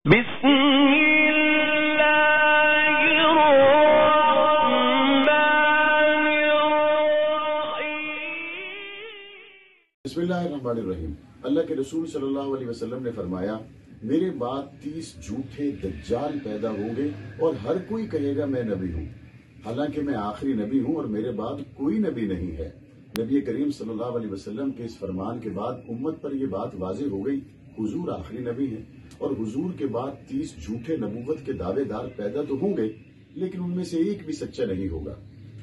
بسم اللہ الرحمن الرحیم۔ بسم اللہ الرحمن الرحیم۔ اللہ کے رسول صلی اللہ علیہ وسلم نے فرمایا، میرے بعد 30 جھوٹے دجال پیدا ہوں گے اور ہر کوئی کہے گا میں نبی ہوں، حالانکہ میں آخری نبی ہوں اور میرے بعد کوئی نبی نہیں ہے۔ نبی کریم صلی اللہ علیہ وسلم کے اس فرمان کے بعد امت پر یہ بات واضح ہو گئی، حضور آخری نبی ہیں اور حضور کے بعد 30 جھوٹے نبوت کے دعوے دار پیدا تو ہوں گے، لیکن ان میں سے ایک بھی سچا نہیں ہوگا۔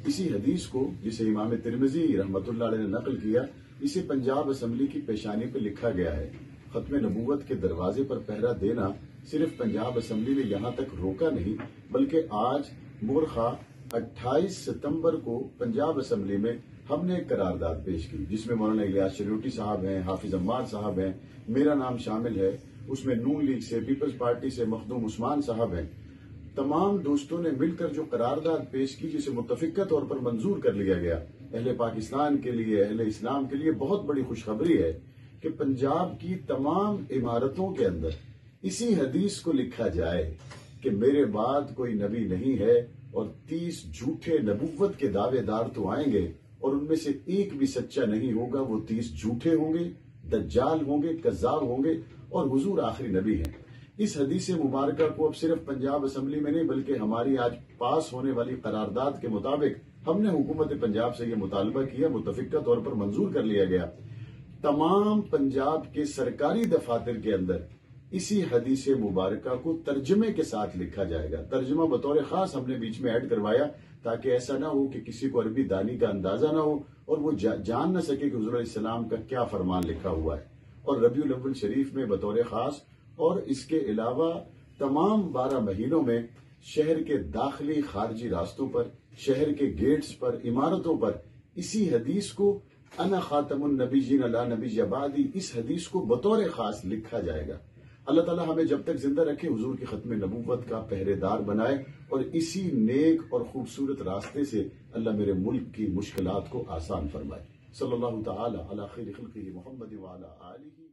اسی حدیث کو، جسے امام ترمذی رحمۃ اللہ علیہ نے نقل کیا، اسے پنجاب اسمبلی کی پیشانی پہ لکھا گیا ہے۔ ختم نبوت کے دروازے پر پہرا دینا صرف پنجاب اسمبلی نے یہاں تک روکا نہیں، بلکہ آج مورخہ 28 ستمبر کو پنجاب اسمبلی میں ہم نے ایک قرارداد پیش کی، جس میں مولانا الیاس چلوٹی صاحب ہیں، حافظ عمار صاحب ہیں، میرا نام شامل ہے۔ اس میں نون لیگ سے، پیپلز پارٹی سے مخدوم عثمان صاحب ہیں۔ تمام دوستوں نے مل کر جو قرارداد پیش کی، جسے متفقہ طور پر منظور کر لیا گیا، اہل پاکستان کے لیے، اہل اسلام کے لیے بہت بڑی خوشخبری ہے کہ پنجاب کی تمام عمارتوں کے اندر اسی حدیث کو لکھا جائے کہ میرے بعد کوئی نبی نہیں ہے اور 30 جھوٹے نبوت کے دعوے دار تو آئیں گے اور ان میں سے ایک بھی سچا نہیں ہوگا۔ وہ 30 جھوٹے ہوں گے، دجال ہوں گے، کذاب ہوں گے اور حضور آخری نبی ہیں۔ اس حدیث مبارکہ کو اب صرف پنجاب اسمبلی میں نہیں، بلکہ ہماری آج پاس ہونے والی قرارداد کے مطابق ہم نے حکومت پنجاب سے یہ مطالبہ کیا، متفقہ طور پر منظور کر لیا گیا۔ تمام پنجاب کے سرکاری دفاتر کے اندر اسی حدیث مبارکہ کو ترجمے کے ساتھ لکھا جائے گا۔ ترجمہ بطور خاص ہم نے بیچ میں ایڈ کروایا تاکہ ایسا نہ ہو کہ کسی کو عربی دانی کا اندازہ نہ ہو اور وہ جان نہ سکے کہ حضور علیہ السلام کا کیا فرمان لکھا ہوا ہے۔ اور ربیع الاول شریف میں بطور خاص اور اس کے علاوہ تمام 12 مہینوں میں شہر کے داخلی خارجی راستوں پر، شہر کے گیٹس پر، عمارتوں پر اسی حدیث کو، انا خاتم النبیین لا نبی بعدی، اس حدیث کو بطور خاص لکھا جائے گا۔ اللہ تعالیٰ ہمیں جب تک زندہ رکھے حضور کی ختم نبوت کا پہرے دار بنائے اور اسی نیک اور خوبصورت راستے سے اللہ میرے ملک کی مشکلات کو آسان فرمائے۔ صلی اللہ تعالی علی خیر خلقہ محمد وعلی آلہ